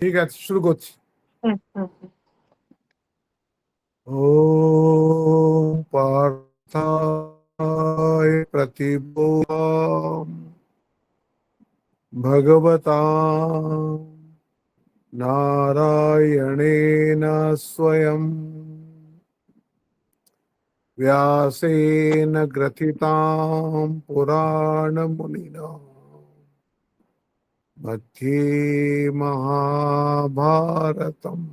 ঠিক আছে, শুরু করছি। হুম, হুম, হুম। ওম পার্থায় প্রতিবোধাম ভগবতাম নারায়ণেন স্বয়ং व्यासेन ग्रथितां पुराणमुनिना मध्ये महाभारतम्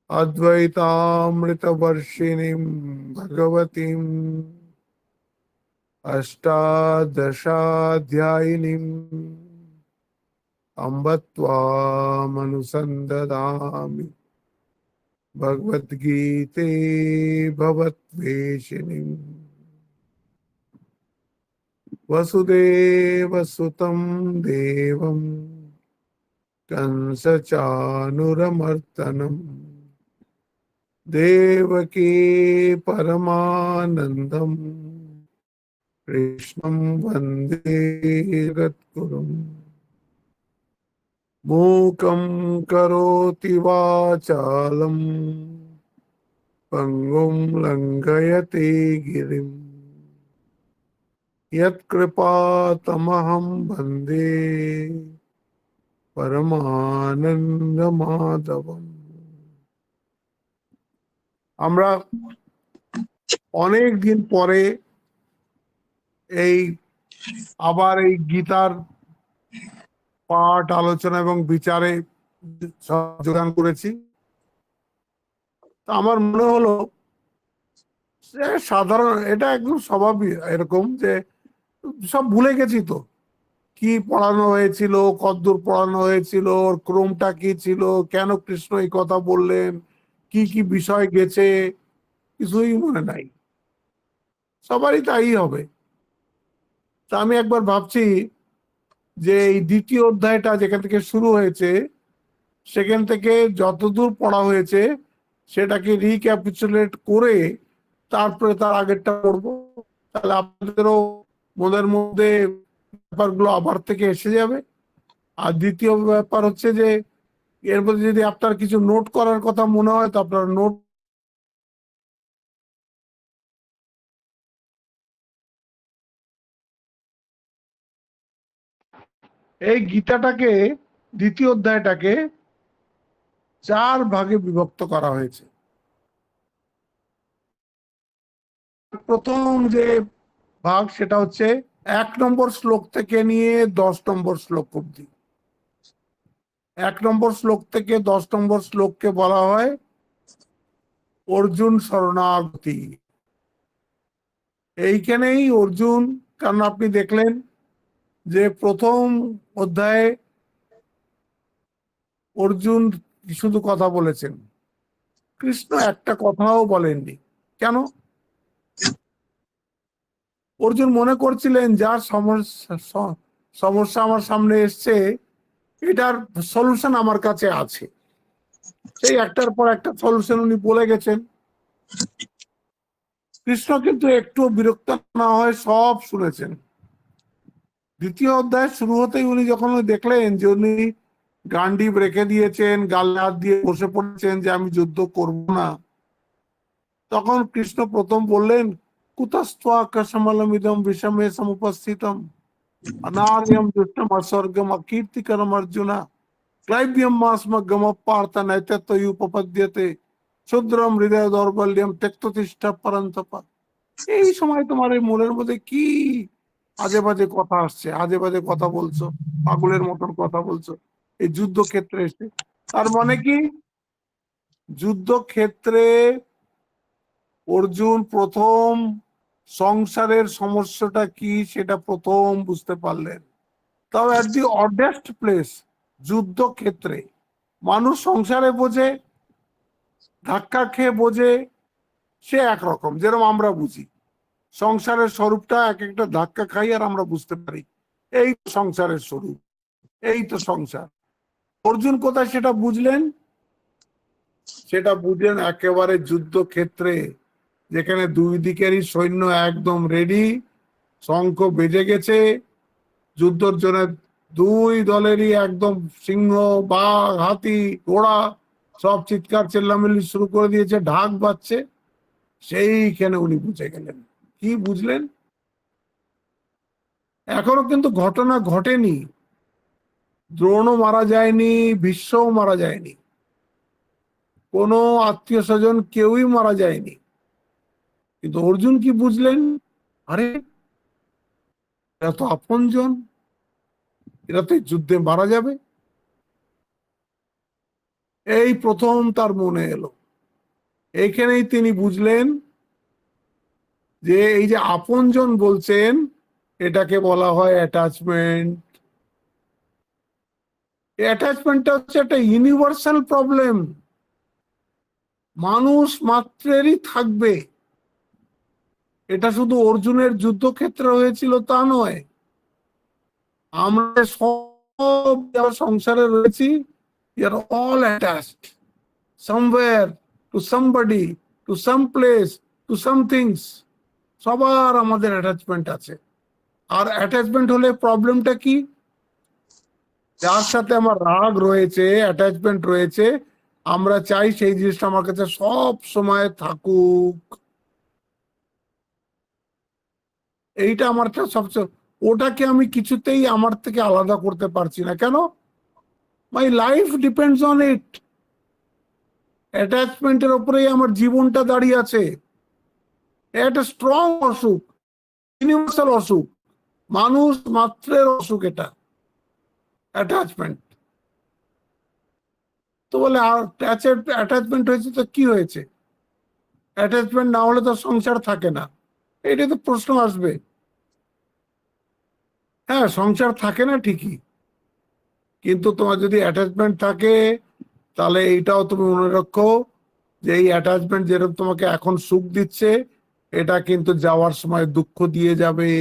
अद्वैतामृतवर्षिणीं भगवतीम् अष्टादशाध्यायिनीम् अम्ब त्वामनुसन्दधामि भगवद्गीते भवद्वेषिणीम् वसुदेवसुतं देवं कंसचानुरमर्दनम् देवकी परमानन्दं कृष्णं वन्दे जगद्गुरुम् मूकं करोति वाचालं पङ्गुं लङ्घयते गिरिं यत्कृपातमहं वन्दे परमानन्दमाधवम्। আমরা অনেক দিন পরে এই আবার এই গীতার পাঠ আলোচনা এবং বিচারে যোগদান করেছি। আমার মনে হলো সাধারণ, এটা একদম স্বভাবই এরকম যে সব ভুলে গেছি তো, কি পড়ানো হয়েছিল, কতদূর পড়ানো হয়েছিল, ওর ক্রমটা কি ছিল, কেন কৃষ্ণ এই কথা বললেন, কি কি বিষয় গেছে, কিছুই মনে নাই। সবারই তাই হবে। তা আমি একবার ভাবছি যে এই দ্বিতীয় অধ্যায়টা যেখান থেকে শুরু হয়েছে সেখান থেকে যতদূর পড়া হয়েছে সেটাকে রিক্যাপিচুলেট করে তারপরে তার আগেরটা পড়বো। তাহলে আপনাদেরও মনের মধ্যে ব্যাপারগুলো আবার থেকে এসে যাবে। আর দ্বিতীয় ব্যাপার হচ্ছে যে এর মধ্যে যদি আপনার কিছু নোট করার কথা মনে হয় তো আপনার নোট এই গীতাটাকে দ্বিতীয় অধ্যায়টাকে 4 ভাগে বিভক্ত করা হয়েছে। প্রথম যে ভাগ সেটা হচ্ছে 1 নম্বর শ্লোক থেকে নিয়ে 10 নম্বর শ্লোক অব্দি। 1 নম্বর শ্লোক থেকে 10 নম্বর শ্লোককে বলা হয় অর্জুন শরণাগতি। এইখানেই অর্জুন, কারণ আপনি দেখলেন যে প্রথম অধ্যায়ে অর্জুন শুধু কথা বলেছেন, কৃষ্ণ একটা কথাও বলেননি। কেন? অর্জুন মনে করছিলেন যার সমস্যা আমার সামনে এসছে এটার সলিউশন আমার কাছে আছে। সেই একটার পর একটা সলিউশন উনি বলে গেছেন। কৃষ্ণ কিন্তু একটু বিরক্ত না হয় সব শুনেছেন। দ্বিতীয় অধ্যায় শুরু হতেই উনি যখন দেখলেন যে উনি গান্ডীব রেখে দিয়েছেন, গালে হাত দিয়ে বসে পড়েছেন যে আমি যুদ্ধ করব না, তখন কৃষ্ণ প্রথম বললেন কুতস্ত্বাকশমলমিদম বিষমে সমুপস্থিতম অনার্যম দুষ্টম অস্বর্গম অকীর্তিকরম অর্জুন ক্লাইব্যম মাসমগম পার্থ নৈতত্বয়ুপপদ্যতে ক্ষুদ্রম হৃদয় দৌর্বল্যম ত্যক্ততিষ্ঠ পরন্তপ। এই সময় তোমার এই মনের মধ্যে কি আজে বাজে কথা আসছে, আজে বাজে কথা বলছো, পাগলের মতন কথা বলছো এই যুদ্ধক্ষেত্রে এসে। তার মানে কি, যুদ্ধক্ষেত্রে অর্জুন প্রথম সংসারের সমস্যাটা কি সেটা প্রথম বুঝতে পারলেন। তাও অ্যাট দি অডেস্ট প্লেস, যুদ্ধক্ষেত্রে মানুষ সংসারে বোঝে, ধাক্কা খেয়ে বোঝে, সে একরকম, যেরকম আমরা বুঝি সংসারের স্বরূপটা এক একটা ধাক্কা খাই আর আমরা বুঝতে পারি এই সংসারের স্বরূপ, এই তো সংসার। অর্জুন কোথায় সেটা বুঝলেন? সেটা বুঝলেন একেবারে যুদ্ধক্ষেত্রে, যেখানে দুই দিকেরই সৈন্য একদম রেডি, শঙ্খ বেজে গেছে, যুদ্ধর জন্য দুই দলেরই একদম সিংহ, বাঘ, হাতি, ঘোড়া সব চিৎকার চেল্লামিল্লি শুরু করে দিয়েছে, ঢাক বাজছে। সেইখানে উনি বুঝে গেলেন। কি বুঝলেন? এখনো কিন্তু ঘটনা ঘটেনি, দ্রোণও মারা যায়নি, ভীষ্মও মারা যায়নি, কোনো আত্মীয় স্বজন কেউই মারা যায়নি। কিন্তু অর্জুন কি বুঝলেন? আরে এরা তো আপনজন, এরা তো এই যুদ্ধে মারা যাবে। এই প্রথম তার মনে এলো। এইখানেই তিনি বুঝলেন যে এই যে আপনজন বলছেন, এটাকে বলা হয় অ্যাটাচমেন্ট। অ্যাটাচমেন্টটা হচ্ছে একটা ইউনিভার্সাল প্রবলেম, মানুষ মাত্রেরই থাকবে। এটা শুধু অর্জুনের যুদ্ধক্ষেত্রে হয়েছিল তা নয়, আমরা সব যারা সংসারে রয়েছি, we are all attached somewhere to somebody, to some place, to some things. সবার আমাদের অ্যাটাচমেন্ট আছে। আর অ্যাটাচমেন্ট হলে প্রবলেমটা কি? যার সাথে আমার রাগ রয়েছে, অ্যাটাচমেন্ট রয়েছে, আমরা চাই সেই জিনিসটা আমার কাছে সব সময় থাকুক। এইটা আমার সবচেয়ে, ওটাকে আমি কিছুতেই আমার থেকে আলাদা করতে পারছি না। কেন? My life depends on it. অ্যাটাচমেন্টের উপরেই আমার জীবনটা দাঁড়িয়ে আছে। এটা স্ট্রং অসুখ, ইউনিভার্সাল অসুখ, মানুষ মাত্রের অসুখ এটা, অ্যাটাচমেন্ট। তো বলে অ্যাটাচমেন্ট হয়েছে তো কি হয়েছে? অ্যাটাচমেন্ট না হলে তো সংসার থাকে না। এটা তো প্রশ্ন আসবে। হ্যাঁ, সংসার থাকে না ঠিকই, কিন্তু তোমার যদি অ্যাটাচমেন্ট থাকে, তাহলে এইটাও তুমি মনে রাখো যে এই অ্যাটাচমেন্ট যেরকম তোমাকে এখন সুখ দিচ্ছে, এটা কিন্তু যাওয়ার সময় দুঃখ দিয়ে যাবে।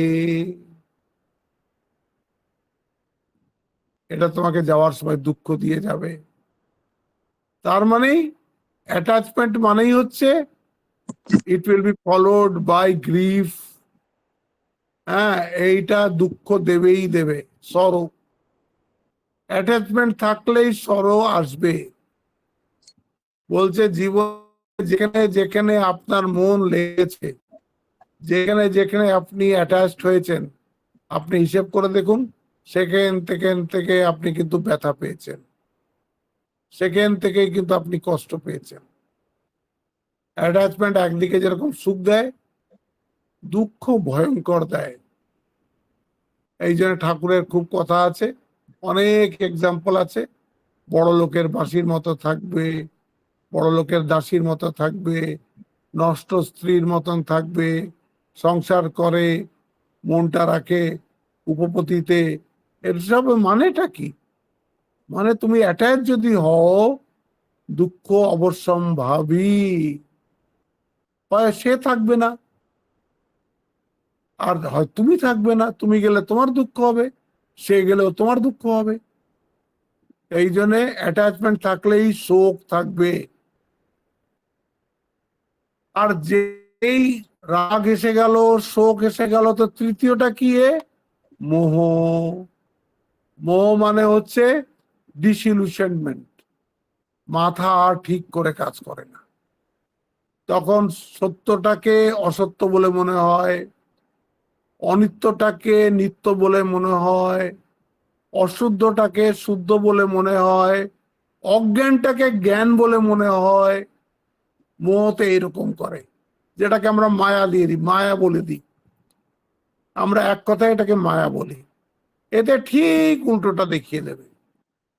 এটা তোমাকে যাওয়ার সময় দুঃখ দিয়ে যাবে। তার মানেই অ্যাটাচমেন্ট মানেই হচ্ছে it will be followed by grief. হ্যাঁ, এইটা দুঃখ দেবেই দেবে, সরো। অ্যাটাচমেন্ট থাকলেই সরো আসবে। বলছে জীবন যেখানে যেখানে আপনার মন লেগেছে, যেখানে যেখানে আপনি অ্যাটাচড হয়েছেন, আপনি হিসেব করে দেখুন, সেখান থেকে আপনি কিন্তু ব্যথা পেয়েছেন, সেখান থেকেই কিন্তু আপনি কষ্ট পেয়েছেন। অ্যাটাচমেন্ট একদিকে যেরকম সুখ দেয়, দুঃখ ভয়ঙ্কর দেয়। এই জন্য ঠাকুরের খুব কথা আছে, অনেক এক্সাম্পল আছে। বড় লোকের বাঁশির মতো থাকবে, বড় লোকের দাসীর মতো থাকবে, নষ্ট স্ত্রীর মতন থাকবে, সংসার করে মনটা রাখে উপপতিতে। এসব মানেটা কি? মানে তুমি অ্যাটাচ যদি হও, দুঃখ অবশ্যম্ভাবী। হয় সে থাকবে না, আর হয় তুমি থাকবে না। তুমি গেলে তোমার দুঃখ হবে, সে গেলেও তোমার দুঃখ হবে। এই জন্যে অ্যাটাচমেন্ট থাকলেই শোক থাকবে। আর যেই রাগ এসে গেল, শোক এসে গেল, তো তৃতীয়টা কি? মোহ। মোহ মানে হচ্ছে ডিসইলুশনমেন্ট, মাথা আর ঠিক করে কাজ করে না। তখন সত্যটাকে অসত্য বলে মনে হয়, অনিত্যটাকে নিত্য বলে মনে হয়, অশুদ্ধটাকে শুদ্ধ বলে মনে হয়, অজ্ঞানটাকে জ্ঞান বলে মনে হয়। মোহতে এইরকম করে, যেটাকে আমরা মায়া দিয়ে দিই, মায়া বলে দিই। আমরা এক কথায় এটাকে মায়া বলি। এতে ঠিক উল্টোটা দেখিয়ে দেবে,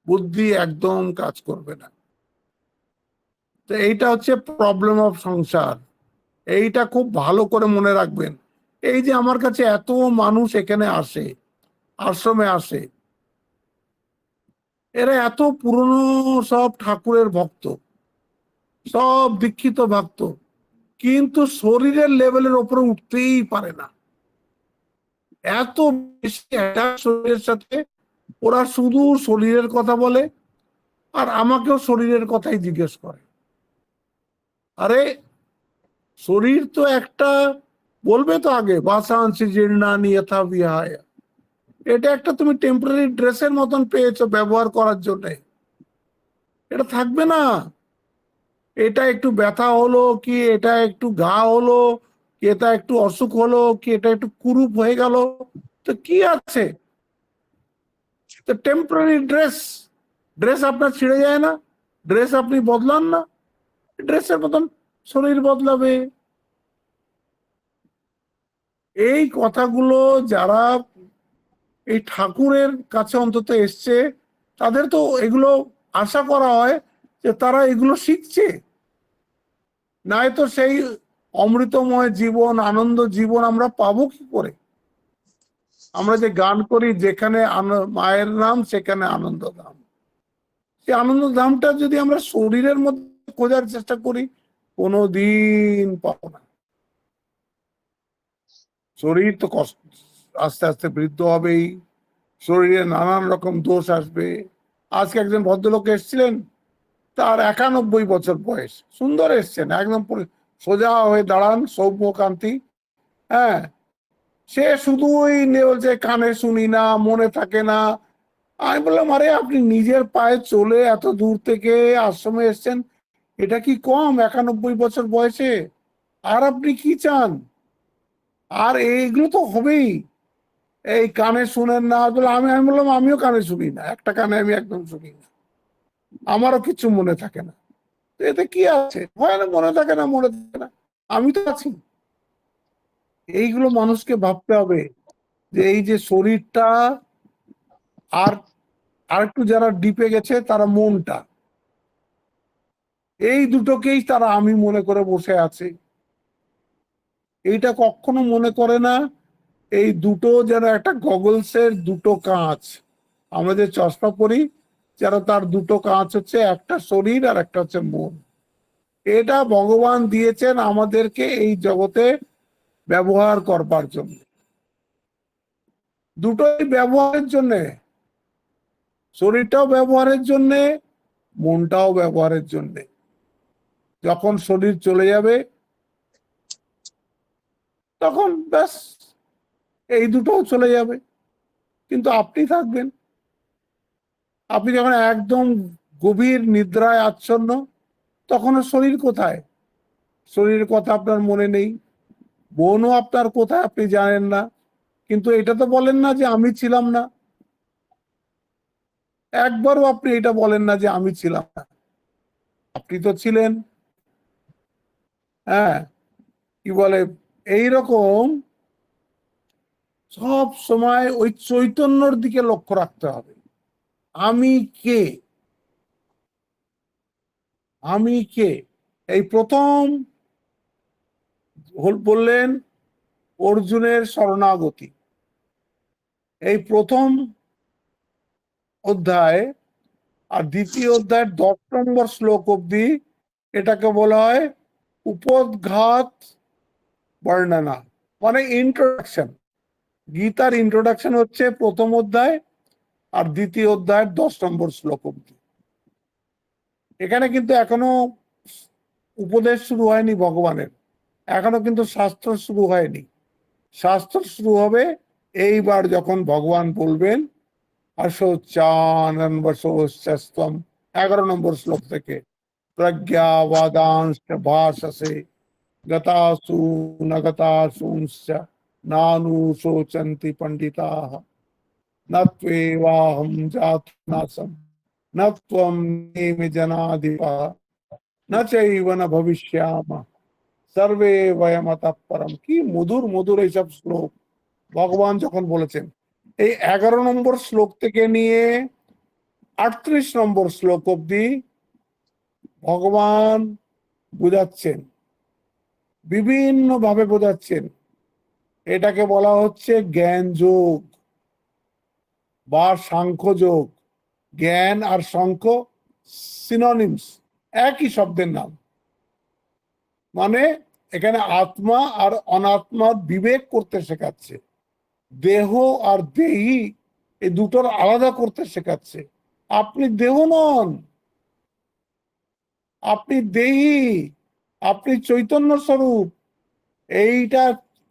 বুদ্ধি একদম কাজ করবে না। তো এইটা হচ্ছে প্রবলেম অফ সংসার। এইটা খুব ভালো করে মনে রাখবেন। এই যে আমার কাছে এত মানুষ এখানে আসে, আশ্রমে আসে, এরা এত পুরনো সব ঠাকুরের ভক্ত, সব দীক্ষিত ভক্ত, কিন্তু শরীরের লেভেলের ওপরে উঠতেই পারে না। এত বেশি অ্যাটাচ শরীরের সাথে, ওরা শুধু শরীরের কথা বলে, আর আমাকেও শরীরের কথাই জিজ্ঞেস করে। আরে শরীর তো একটা, বলবে তো আগে বাসাংশি জীর্ণানি যথা বিহায়, এটা একটা তুমি টেম্পোরারি ড্রেসের মতন পেয়েছো ব্যবহার করার জন্য, এটা থাকবে না। এটা একটু ব্যথা হলো কি, এটা একটু ঘা হলো কি, এটা একটু অসুখ হলো কি, এটা একটু কুরুপ হয়ে গেল, তো কি আছে? তো টেম্পোরারি ড্রেস, ড্রেস আপনার ছিঁড়ে যায় না, ড্রেস আপনি বদলান না, ড্রেসের মতন শরীর বদলাবে। এই কথাগুলো যারা এই ঠাকুরের কাছে অন্তত এসছে, তাদের তো এগুলো আশা করা হয় যে তারা এগুলো শিখছে, নাই তো সেই অমৃতময় জীবন, আনন্দ জীবন আমরা পাবো কি করে? আমরা যে গান করি, যেখানে মায়ের নাম সেখানে আনন্দ ধাম, সেই আনন্দ ধামটা যদি আমরা শরীরের মধ্যে খোঁজার চেষ্টা করি, কোনোদিন পাবো না। শরীর তো কষ্ট, আস্তে আস্তে বৃদ্ধ হবেই, শরীরে নানান রকম দোষ আসবে। আজকে একজন ভদ্রলোক এসেছিলেন, তার 91 বছর বয়স, সুন্দর এসছেন, একদম সোজা হয়ে দাঁড়ান, সৌম্যকান্তি। হ্যাঁ, সে শুধুই বলছে কানে শুনি না, মনে থাকে না। আমি বললাম, আরে আপনি নিজের পায়ে চলে এত দূর থেকে আশ্রমে এসছেন, এটা কি কম 91 বছর বয়সে? আর আপনি কি চান? আর এইগুলো তো হবেই। এই কানে শুনেন না, আমি আমি বললাম আমিও কানে শুনি না, একটা কানে আমি একদম শুনি না, আমারও কিছু মনে থাকে না। এতে কি আছে? হয় না, মনে থাকে না, মনে থাকে না, আমি তো আছি। এইগুলো মানুষকে ভাবতে হবে যে এই যে শরীরটা, আর আরেকটু যারা ডিপে গেছে তারা মনটা, এই দুটোকেই তারা আমি মনে করে বসে আছে। এইটা কখনো মনে করে না এই দুটো যেন একটা গগলসের দুটো কাঁচ। আমরা যে চশমা পরি, যেন তার দুটো কাঁচ হচ্ছে, একটা শরীর আর একটা হচ্ছে মন। এটা ভগবান দিয়েছেন আমাদেরকে এই জগতে ব্যবহার করবার জন্য, দুটোই ব্যবহারের জন্য। শরীরটাও ব্যবহারের জন্য, মনটাও ব্যবহারের জন্য। যখন শরীর চলে যাবে তখন ব্যাস এই দুটোও চলে যাবে, কিন্তু আপনি থাকবেন। আপনি যখন একদম গভীর নিদ্রায় আচ্ছন্ন, তখন শরীর কোথায়? শরীরের কথা আপনার মনে নেই, মনও আপনার কোথায় আপনি জানেন না। কিন্তু এটা তো বলেন না যে আমি ছিলাম না, একবারও আপনি এটা বলেন না যে আমি ছিলাম না, আপনি তো ছিলেন। হ্যাঁ, কি বলে, এইরকম সব সময় ওই চৈতন্যর দিকে লক্ষ্য রাখতে হবে। আমি কে? আমি কে? এই প্রথম বললেন অর্জুনের শরণাগতি, এই প্রথম অধ্যায় আর দ্বিতীয় অধ্যায়ের 10 নম্বর শ্লোক অব্দি এটাকে বলা হয় উপোদ্ঘাত বর্ণনা, মানে ইন্ট্রোডাকশন। গীতার ইন্ট্রোডাকশন হচ্ছে প্রথম অধ্যায় আর দ্বিতীয় অধ্যায়ের 10 নম্বর শ্লোক অব্দি। এখানে কিন্তু এখনো উপদেশ শুরু হয়নি ভগবানের, এখনো কিন্তু শাস্ত্র শুরু হয়নি। শাস্ত্র শুরু হবে এইবার যখন ভগবান বলবেন অশোচানন্বশোস্তম, 11 নম্বর শ্লোক থেকে, প্রজ্ঞাবাদাংশ ভাষসে গতাসু নগতাসুংশ্চ নানু শোচন্তি পণ্ডিতাঃ নত্বেবাহম জাতুনাসম নত্বম নেমি জনাধিপः ন চৈব ন ভবিষ্যামः সর্বে বয়মতঃ পরম। কি মধুর মধুর এইসব শ্লোক ভগবান যখন বলেছেন। এই 11 নম্বর শ্লোক থেকে নিয়ে 38 নম্বর শ্লোক অব্দি ভগবান বোঝাচ্ছেন, বিভিন্ন ভাবে বোঝাচ্ছেন। এটাকে বলা হচ্ছে জ্ঞান যোগ বা সাংখ্য যোগ। জ্ঞান আর সাংখ্য সিনোনিমস, একই শব্দের নাম। মানে এখানে আত্মা আর অনাত্মার বিবেক করতে শেখাচ্ছে, দেহ আর দেহি এই দুটোর আলাদা করতে শেখাচ্ছে। আপনি দেহ নন, আপনি দেহি, আপনি চৈতন্য স্বরূপ। এইটা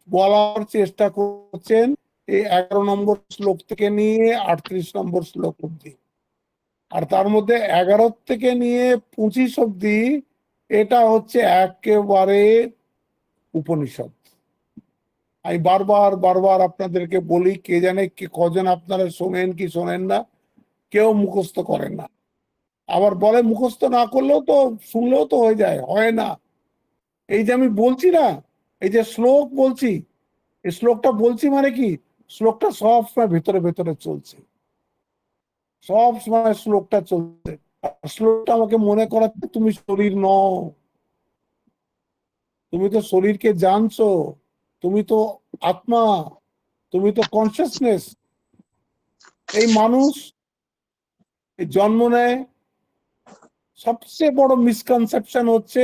বলার চেষ্টা করছেন এই 11 নম্বর শ্লোক থেকে নিয়ে 38 নম্বর শ্লোক অব্দি, আর তার মধ্যে 11 থেকে নিয়ে 25 অব্দি এটা হচ্ছে একেবারে উপনিষদ। আমি বারবার বারবার আপনাদেরকে বলি, কে জানে কে কজন আপনারা শোনেন কি শোনেন না, কেউ মুখস্থ করেন না। আবার বলে মুখস্থ না করলেও তো, শুনলেও তো হয়ে যায়, হয় না। এই যে আমি বলছি না, এই যে শ্লোক বলছি, এই শ্লোকটা বলছি মানে কি, শ্লোকটা সব সময় ভেতরে ভেতরে চলছে, সব সময় শ্লোকটা চলছে। শ্লোকটা আমাকে মনে করাচ্ছে তুমি শরীর নও, তুমি তো শরীরকে জানছো, তুমি তো আত্মা, তুমি তো কনসিয়াসনেস। এই মানুষ এই জন্ম নেয়, সবচেয়ে বড় মিসকনসেপশন হচ্ছে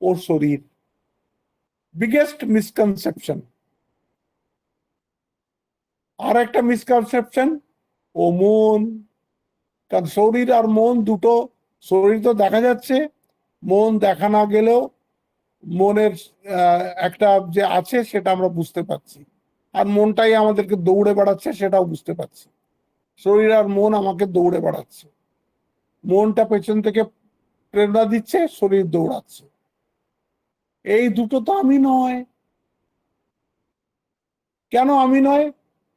ওর শরীর, বিগেস্ট মিসকনসেপশন। আর একটা মিসকনসেপশন ও মন, কারণ শরীর আর মন দুটো, শরীর তো দেখা যাচ্ছে, মন দেখা না গেলেও মনের একটা যে আছে সেটা আমরা বুঝতে পারছি, আর মনটাই আমাদেরকে দৌড়ে বেড়াচ্ছে সেটাও বুঝতে পারছি। শরীর আর মন আমাকে দৌড়ে বেড়াচ্ছে, মনটা পেছন থেকে প্রেরণা দিচ্ছে, শরীর দৌড়াচ্ছে। এই দুটো তো আমি নয়। কেন আমি নয়?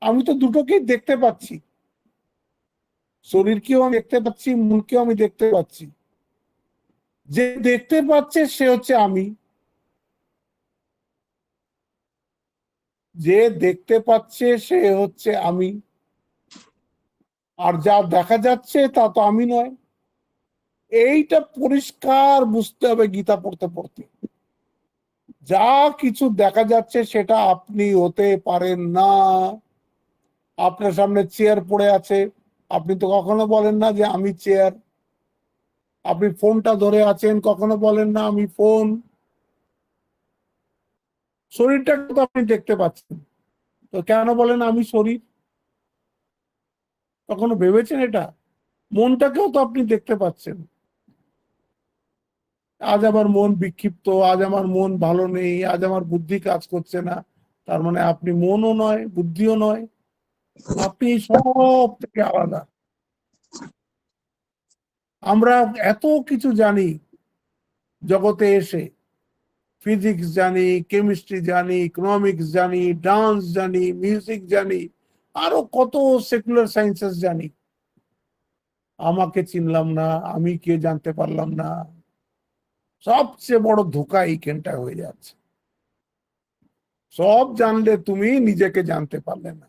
আমি তো দুটোকেই দেখতে পাচ্ছি, শরীরকেও আমি দেখতে পাচ্ছি, মনকেও আমি দেখতে পাচ্ছি। যে দেখতে পাচ্ছে সে হচ্ছে আমি, যে দেখতে পাচ্ছে সে হচ্ছে আমি, আর যা দেখা যাচ্ছে তা তো আমি নয়। এইটা পরিষ্কার বুঝতে হবে গীতা পড়তে পড়তে। যা কিছু দেখা যাচ্ছে সেটা আপনি হতে পারেন না। আপনার সামনে চেয়ার পড়ে আছে, আপনি তো কখনো বলেন না যে আমি চেয়ার। আপনি ফোনটা ধরে আছেন, কখনো বলেন না আমি ফোন। শরীরটাকে তো আপনি দেখতে পাচ্ছেন, তো কেন বলেন আমি শরীর? কখনো ভেবেছেন এটা? মনটাকেও তো আপনি দেখতে পাচ্ছেন। আজ আমার মন বিক্ষিপ্ত, আজ আমার মন ভালো নেই, আজ আমার বুদ্ধি কাজ করছে না, তার মানে আপনি মনও নয়, বুদ্ধিও নয়, আপনি সব থেকে আলাদা। আমরা এত কিছু জানি জগতে এসে, ফিজিক্স জানি, কেমিস্ট্রি জানি, ইকোনমিক্স জানি, ডান্স জানি, মিউজিক জানি, আরো কত সেকুলার সায়েন্সেস জানি, আমাকে চিনলাম না, আমি কে জানতে পারলাম না। সবচেয়ে বড় ধোঁকা এইখানটা হয়ে যাচ্ছে, সব জানলে তুমি নিজেকে জানতে পারলে না।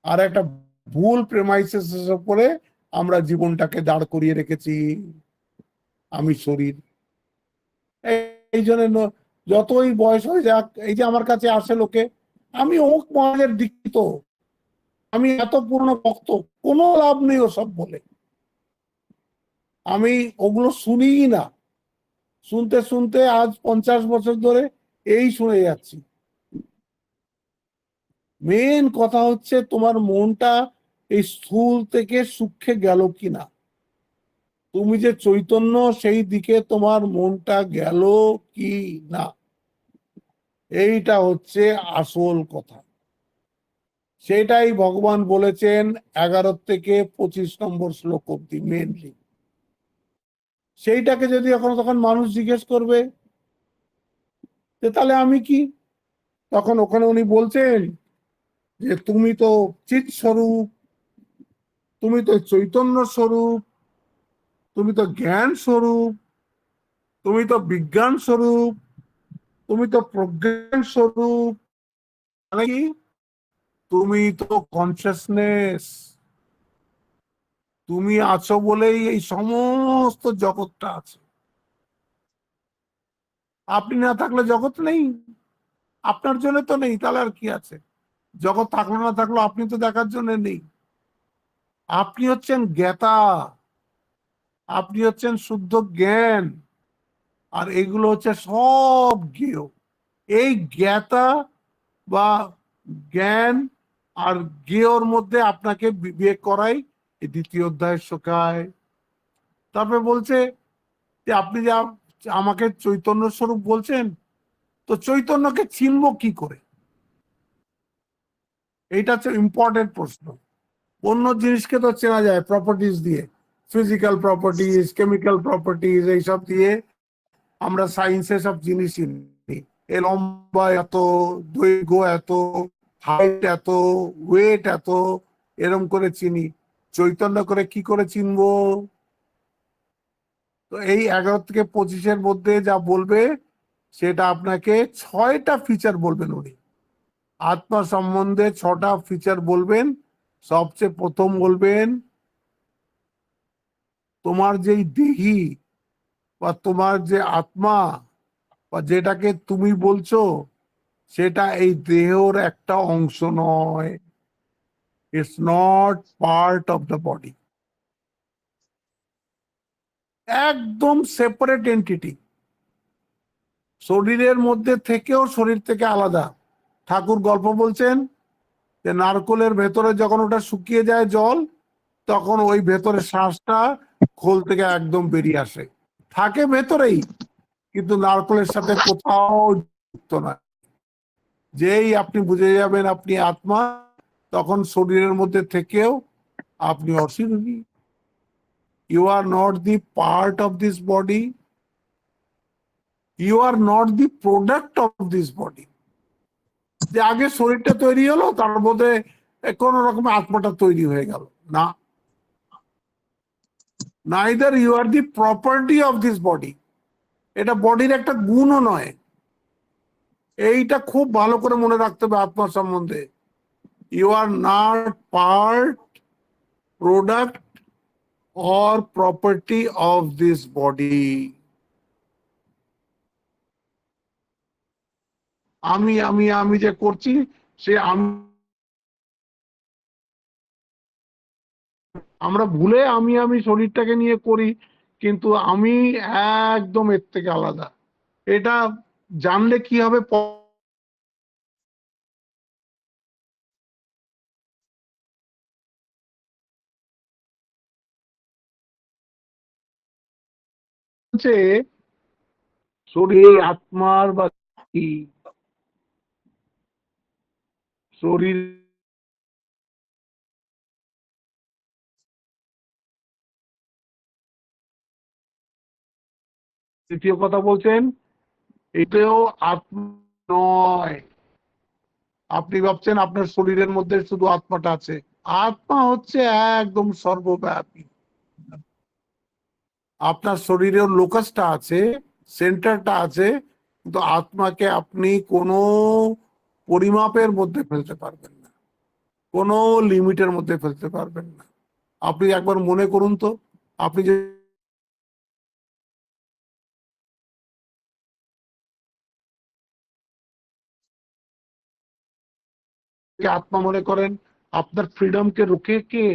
আর একটা ভুল প্রেমাইসিস উপরে আমরা জীবনটাকে দাঁড় করিয়ে রেখেছি, আমি শরীর। এই জন্য যতই বয়স হয়ে যাক, এই যে আমার কাছে আসে লোকে, আমি অমুক মহাজের দীক্ষিত, আমি এত পুরনো ভক্ত, কোনো লাভ নেই ওসব বলে। আমি ওগুলো শুনিই না, শুনতে শুনতে আজ 50 বছর ধরে এই শুনে যাচ্ছি। মেন কথা হচ্ছে তোমার মনটা এই স্থূল থেকে সূক্ষ্মে গেল কিনা, তুমি যে চৈতন্য সেই দিকে তোমার মনটা গেল কি না, এইটা হচ্ছে আসল কথা। সেটাই ভগবান বলেছেন 11 থেকে 25 নম্বর শ্লোক অব্দি মেনলি। সেইটাকে যদি এখন তখন মানুষ জিজ্ঞেস করবে যে তাহলে আমি কি, তখন ওখানে উনি বলছেন যে তুমি তো চিৎ স্বরূপ, তুমি তো চৈতন্য স্বরূপ, তুমি তো জ্ঞান স্বরূপ, তুমি তো বিজ্ঞান স্বরূপ, তুমি তো প্রজ্ঞান স্বরূপ। মানে কি? তুমি তো কনসিয়াসনেস, তুমি আছো বলেই এই সমস্ত জগৎটা আছে। আপনি না থাকলে জগৎ নেই, আপনার জন্য তো নেই, তাহলে আর কি আছে? জগৎ থাকলো না থাকলো, আপনি তো দেখার জন্য নেই। আপনি হচ্ছেন জ্ঞাতা, আপনি হচ্ছেন শুদ্ধ জ্ঞান, আর এগুলো হচ্ছে সব জ্ঞেয়। এই জ্ঞাতা বা জ্ঞান আর জ্ঞেয়র মধ্যে আপনাকে বিবেক করাই এই দ্বিতীয় অধ্যায় শেখায়। তারপরে বলছে যে আপনি যা আমাকে চৈতন্য স্বরূপ বলছেন, তো চৈতন্যকে চিনব কি করে? এইটা হচ্ছে ইম্পর্টেন্ট প্রশ্ন। অন্য জিনিসকে তো চেনা যায় প্রপার্টিজ দিয়ে, ফিজিক্যাল প্রপার্টিজ, কেমিক্যাল প্রপার্টিজ, এইসব দিয়ে আমরা সায়েন্সে সব জিনিস চিনি। এ লম্বা এত, দৈর্ঘ্য এত, হাইট এত, ওয়েট এত, এরম করে চিনি। চৈতন্য করে কি করে চিনবো? তো এই 11 থেকে 25-এর মধ্যে যা বলবে সেটা আপনাকে 6টা ফিচার বলবেন উনি। আত্মা সম্বন্ধে 6টা ফিচার বলবেন। সবচেয়ে প্রথম বলবেন, তোমার যেই দেহি বা তোমার যে আত্মা বা যেটাকে তুমি বলছো, সেটা এই দেহর একটা অংশ নয়। It's not part of the body, একদম সেপারেট এন্টিটি। শরীরের মধ্যে থেকেও শরীর থেকে আলাদা। ঠাকুর গল্প বলছেন যে নারকোলের ভেতরে যখন ওটা শুকিয়ে যায় জল, তখন ওই ভেতরে শ্বাসটা খোল থেকে একদম বেরিয়ে আসে, থাকে ভেতরেই, কিন্তু নারকোলের সাথে কোথাও যুক্ত নয়। যেই আপনি বুঝে যাবেন আপনি আত্মা, তখন শরীরের মধ্যে থেকেও আপনি অশরীরী। You are not the part of this body, you are not the product of this body. যে আগে শরীরটা তৈরি হলো, তার মধ্যে কোন রকমের আত্মাটা তৈরি হয়ে গেল না। Neither you are the property of this body, এটা বডির একটা গুণও নয়। এইটা খুব ভালো করে মনে রাখতে হবে আত্মা সম্বন্ধে। You are not part, product or property of this body. আমি যে করছি, সে আমরা ভুলে আমি শরীরটাকে নিয়ে করি, কিন্তু আমি একদম এর থেকে আলাদা। এটা জানলে কি হবে, শরীর আত্মার বা শরীর। দ্বিতীয় কথা বলছেন, এটাও আত্মা নয়। আপনি ভাবছেন আপনার শরীরের মধ্যে শুধু আত্মাটা আছে, আত্মা হচ্ছে একদম সর্বব্যাপী। আপনার শরীরের লোকাসটা আছে, সেন্টারটা আছে, কিন্তু আত্মাকে আপনি কোনো পরিমাপের মধ্যে ফেলতে পারবেন না, কোনো লিমিটের মধ্যে ফেলতে পারবেন না। আপনি একবার মনে করুন তো, আপনি যে আত্মা মনে করেন, আপনার ফ্রিডমকে রোকে কে?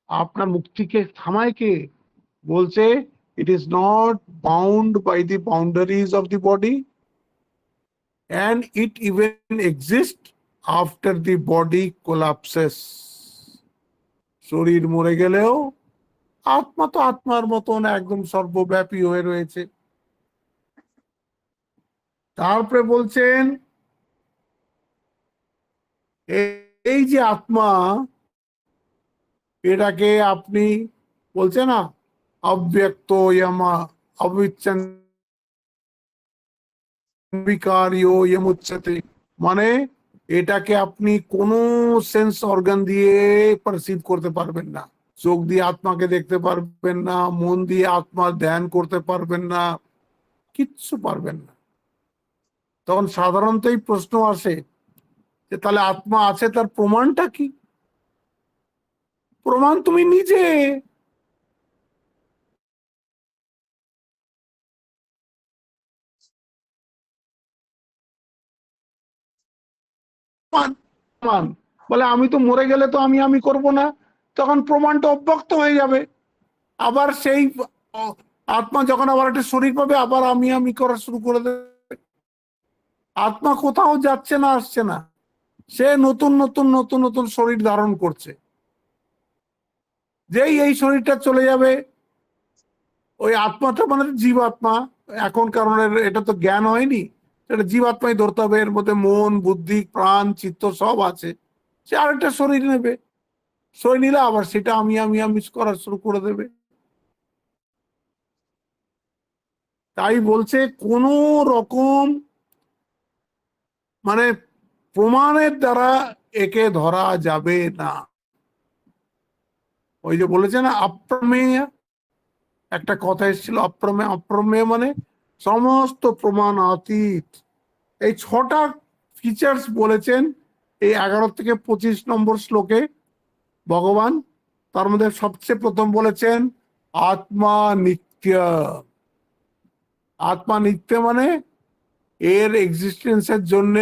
আপনার মুক্তিকে থামায় কে? বলছে it is not bound by the boundaries of the body, and it even exists after the body collapses. শরীর মরে গেলেও আত্মা তো আত্মার মতন একদম সর্বব্যাপী হয়ে রয়েছে। তারপরে বলছেন এই যে আত্মা, এটাকে আপনি বলছে না অব্যক্ত ইয়ামা অবিকার্য ইয়মুচ্যতে, মানে এটাকে আপনি কোনো সেন্স অর্গান দিয়ে পারসিভ করতে পারবেন না। চোখ দিয়ে আত্মাকে দেখতে পারবেন না, মন দিয়ে আত্মার ধ্যান করতে পারবেন না, কিচ্ছু পারবেন না। তখন সাধারণত এই প্রশ্ন আসে যে তাহলে আত্মা আছে, তার প্রমাণটা কি? প্রমাণ তুমি নিজে। প্রমাণ বলে আমি তো মরে গেলে তো আমি করব না, তখন প্রমাণটা অব্যক্ত হয়ে যাবে। আবার সেই আত্মা যখন আবার একটা শরীর পাবে, আবার আমি করা শুরু করে দেবে। আত্মা কোথাও যাচ্ছে না, আসছে না, সে নতুন নতুন নতুন নতুন শরীর ধারণ করছে। যেই এই শরীরটা চলে যাবে, ওই আত্মাটা মানে জীবাত্মা, এখন কারণ এটা তো জ্ঞান হয়নি, এটা জীবাত্মাই ধরতে হবে। এর মধ্যে মন, বুদ্ধি, প্রাণ, চিত্ত সব আছে। সে আরেকটা শরীর নেবে, শরীর নিলে আবার সেটা আমি করা শুরু করে দেবে। তাই বলছে কোন রকম মানে প্রমাণের দ্বারা একে ধরা যাবে না। ওই যে বলেছে না অপ্রমেয়, একটা কথা এসেছিল অপ্রমেয়, অপ্রমেয় মানে সমস্ত প্রমাণ অতীত। এই 6টা ফিচার্স বলেছেন এই 11 থেকে 25 নম্বর শ্লোকে ভগবান। তার মধ্যে সবচেয়ে প্রথম বলেছেন আত্মা নিত্য। আত্মা নিত্য মানে এর এক্সিস্টেন্সের জন্য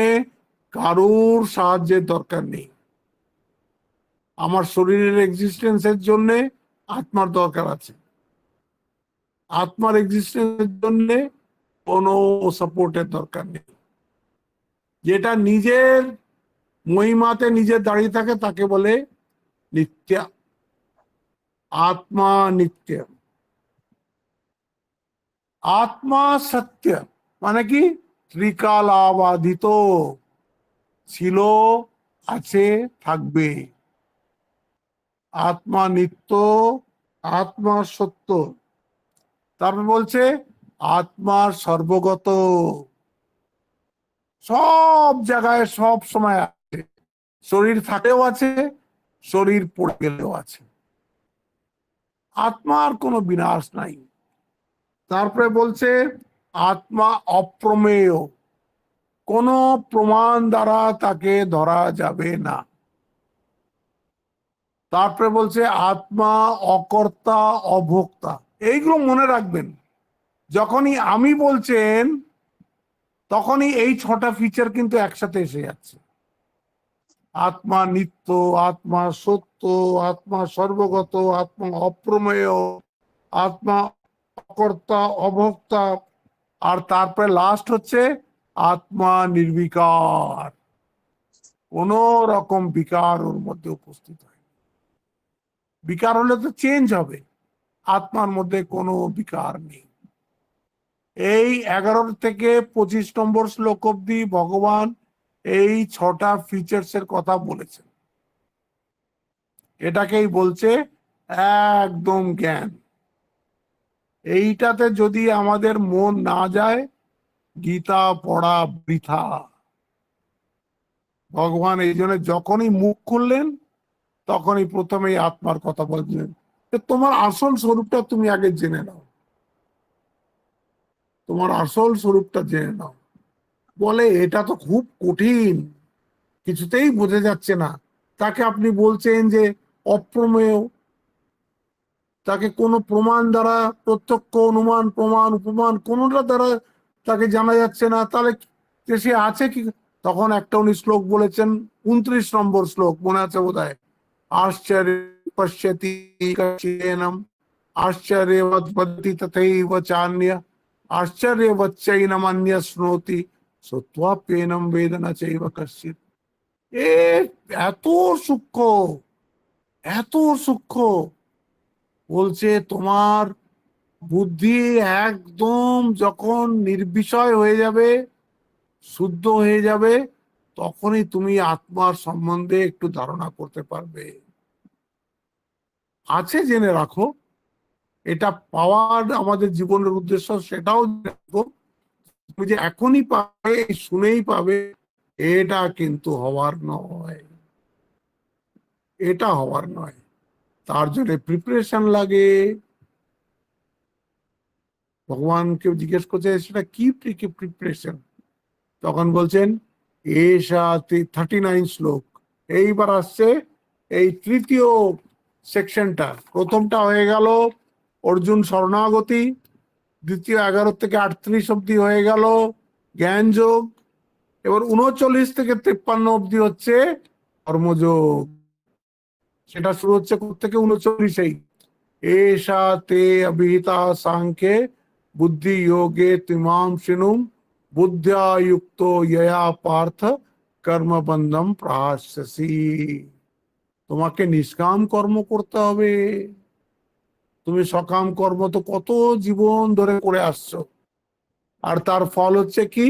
কারোর সাহায্যের দরকার নেই। আমার শরীরের এক্সিস্টেন্সের জন্য আত্মার দরকার আছে, আত্মার এক্সিস্টেন্সের জন্য কোনো সাপোর্টের দরকার নেই। যেটা নিজের মহিমাতে নিজে দাঁড়িয়ে থাকে তাকে বলে নিত্য। আত্মা নিত্য। আত্মা সত্য মানে কি ত্রিকালাবাধিত, ছিল, আছে, থাকবে। আত্মা নিত্য, আত্মা সত্য। তারপর বলছে আত্মা সর্বগত, সব জায়গায় সব সময় আছে, শরীর থাকলেও আছে, শরীর পড়ে গেলেও আছে। আত্মার কোনো বিনাশ নাই। তারপরে বলছে আত্মা অপ্রমেয়, কোন প্রমাণ দ্বারা তাকে ধরা যাবে না। তারপরে বলছে আত্মা অকর্তা অভোক্তা। এইগুলো মনে রাখবেন, যখনই আমি বলছেন তখনই এই 6টা ফিচার কিন্তু একসাথে এসে যাচ্ছে। আত্মা নিত্য, আত্মা সত্য, আত্মা সর্বগত, আত্মা অপ্রমেয়, আত্মা অকর্তা অভোক্তা, আর তারপরে লাস্ট হচ্ছে আত্মা নির্বিকার, কোন রকম বিকার ওর মধ্যে উপস্থিত হয়। বিকার হলে তো চেঞ্জ হবে, আত্মার মধ্যে কোনো বিকার নেই। এই 11 থেকে 25 নম্বর শ্লোক অব্দি ভগবান এই 6টা ফিচার্স এর কথা বলেছেন। এটাকেই বলছে একদম জ্ঞান। এইটাতে যদি আমাদের মন না যায়, গীতা পড়া বৃথা। ভগবান এই জন্য যখনই মুখ খুললেন তখনই প্রথমেই আত্মার কথা বললেন, তোমার আসল স্বরূপটা তুমি আগে জেনে নাও, তোমার আসল স্বরূপটা জেনে নাও। বলে এটা তো খুব কঠিন, কিছুতেই বোঝা যাচ্ছে না। তাকে আপনি বলছেন যে অপ্রমেয়, তাকে কোনো প্রমাণ দ্বারা, প্রত্যক্ষ অনুমান প্রমাণ উপমান কোনোটা দ্বারা তাকে জানা যাচ্ছে না, তাহলে যে সে আছে কি? তখন একটা উনি শ্লোক বলেছেন, 29 নম্বর শ্লোক, মনে আছে বোধহয়, আশ্চর্য পশ্যতি কশ্চিদেনম আশ্চর্যবৎ বদতি তথৈব চান্য় আশ্চর্যবচ্চৈনম অন্য শ্রোতি শ্রুত্বাপ্যেনম বেদ ন চৈব কশ্চিৎ। এ এত সূক্ষ্ম, এত সূক্ষ্ম। বলছে তোমার বুদ্ধি একদম যখন নির্বিষয় হয়ে যাবে, শুদ্ধ হয়ে যাবে, তখনই তুমি আত্মার সম্বন্ধে একটু ধারণা করতে পারবে। আছে জেনে রাখো, এটা পাওয়ার আমাদের জীবনের উদ্দেশ্য, সেটাও রাখো। তুমি যে এখনই পাবে, শুনেই পাবে, এটা কিন্তু হওয়ার নয়, এটা হওয়ার নয়। তার জন্য প্রিপারেশন লাগে। ভগবানকে জিজ্ঞেস করছে সেটা কি প্রিপারেশন, তখন বলছেন এসা 39 শ্লোক। এইবার আসছে এই তৃতীয় সেকশনটা। প্রথমটা হয়ে গেল অর্জুন শরণাগতি, দ্বিতীয় 11 থেকে 38 অব্দি হয়ে গেল জ্ঞান যোগ, এবার 39 থেকে 53 অব্দি হচ্ছে কর্মযোগ। সেটা শুরু হচ্ছে থেকে 39এই, এষা তে অভিহিতা সাংখ্যে বুদ্ধি যোগে তিমাম শিনুম বুদ্ধ্যা যুক্ত ইয়া পার্থ কর্মবন্ধম প্রাশ্যসি। তোমাকে নিষ্কাম কর্ম করতে হবে। তুমি সকাম কর্ম তো কত জীবন ধরে করে আসছো, আর তার ফল হচ্ছে কি?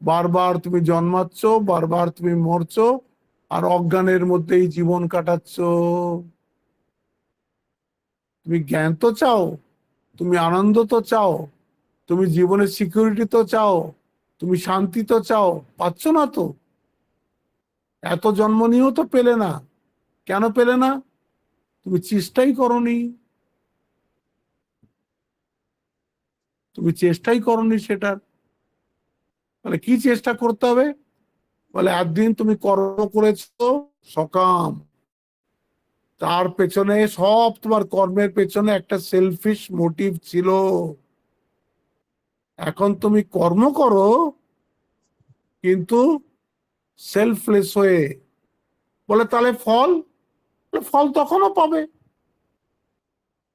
বারবার তুমি জন্মাচ্ছ, বারবার তুমি মরছো, আর অজ্ঞানের মধ্যেই জীবন কাটাচ্ছ। তুমি জ্ঞান তো চাও, তুমি আনন্দ তো চাও, তুমি জীবনের সিকিউরিটি তো চাও, তুমি শান্তি তো চাও, পাচ্ছ না তো। এত জন্ম নিয়েও তো পেলে না। কেন পেলে না? তুমি চেষ্টাই করনি। তুমি চেষ্টাই করনি সেটার। মানে কি চেষ্টা করতে হবে? বলে একদিন তুমি কর্ম করেছো সকাম, তার পেছনে সব তোমার কর্মের পেছনে একটা সেলফিশ মোটিভ ছিল। এখন তুমি কর্ম করো কিন্তু সেলফলেস হয়ে। বলে তাহলে ফল? ফল তখনও পাবে।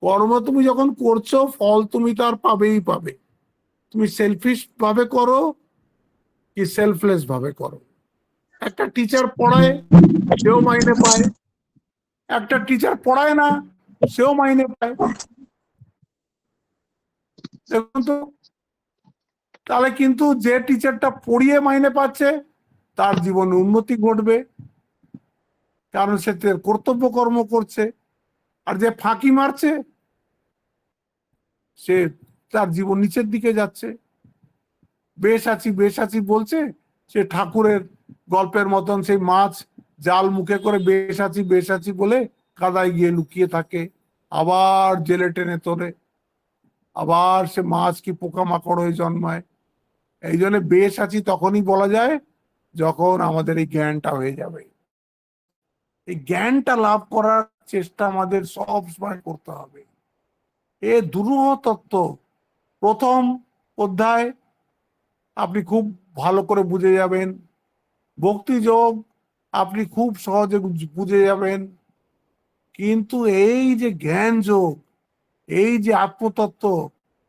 কর্ম তুমি যখন করছো ফল তুমি তার পাবেই পাবে। তুমি সেলফিশ ভাবে করো কি সেলফলেস ভাবে করো। একটা টিচার পড়ায়, সেও মাইনে পায়। একটা টিচার পড়ায় না, সেও মাইনে পায়। দেখুন তো, তাহলে কিন্তু যে টিচারটা পড়িয়ে মাইনে পাচ্ছে তার জীবনে উন্নতি ঘটবে, কারণ সে তার কর্তব্য কর্ম করছে। আর যে ফাঁকি মারছে সে, তার জীবন নিচের দিকে যাচ্ছে। বেশ আছি বলছে, সে ঠাকুরের গল্পের মতন সেই মাছ জাল মুখে করে বেশ আছি বলে কাদায় গিয়ে লুকিয়ে থাকে, আবার জেলে টেনে তোলে, আবার সে মাছ কি পোকামাকড় হয়ে জন্মায়। এই জন্য বেশ আছি তখনই বলা যায় যখন আমাদের এই জ্ঞানটা হয়ে যাবে। এই জ্ঞানটা লাভ করার চেষ্টা আমাদের সব সময় করতে হবে। এ দুরূহ তত্ত্ব। প্রথম অধ্যায় আপনি খুব ভালো করে বুঝে যাবেন, ভক্তিযোগ আপনি খুব সহজে বুঝে যাবেন। কিন্তু এই যে জ্ঞান যোগ, এই যে আত্মতত্ত্ব,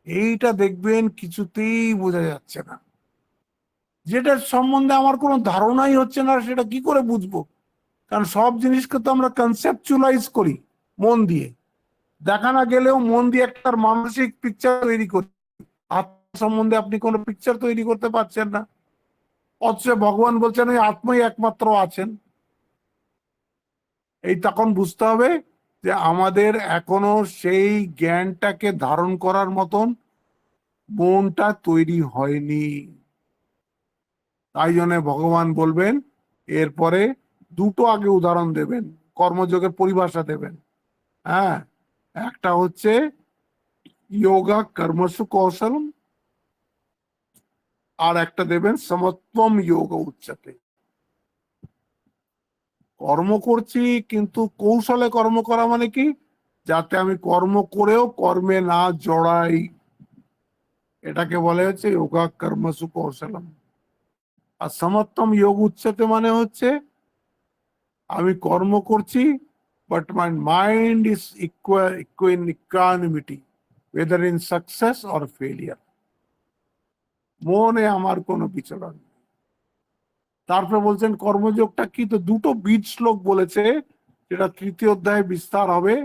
এইটা দেখবেন কিছুতেই বোঝা যাচ্ছে না। যেটার সম্বন্ধে আমার কোনো ধারণাই হচ্ছে না সেটা কি করে বুঝবো? কারণ সব জিনিসকে তো আমরা কনসেপচুয়ালাইজ করি মন দিয়ে। দেখা না গেলেও মন দিয়ে একটা মানসিক পিকচার তৈরি করি। আত্মা সম্বন্ধে আপনি কোনো পিকচার তৈরি করতে পারছেন না। অথচ ভগবান বলছেন ওই আত্মাই একমাত্র আছেন। এই তখন বুঝতে হবে যে আমাদের এখনো সেই জ্ঞানটাকে ধারণ করার মতন মনটা তৈরি হয়নি। তাই জন্য ভগবান বলবেন এরপরে দুটো আগে উদাহরণ দেবেন, কর্মযোগের পরিভাষা দেবেন। হ্যাঁ, একটা হচ্ছে যোগা কর্মসু কৌশলম, আর একটা দেবেন সমত্বম যোগ উচ্চতে। কর্ম করছি কিন্তু কৌশলে কর্ম করা মানে কি? যাতে আমি কর্ম করেও কর্মে না জড়াই। এটাকে বলে হচ্ছে যোগা কর্মসু কৌশলম। আর সমত্তম যোগ উচ্চতে মানে হচ্ছে আমি কর্ম করছি but my mind is equanimity whether in success or failure. মনে আমার কোনো বিচরণ নেই। তারপরে বলছেন কর্মযোগটা কি? তো দুটো বীজ শ্লোক বলেছে, যেটা তৃতীয় অধ্যায়ে বিস্তার হবে।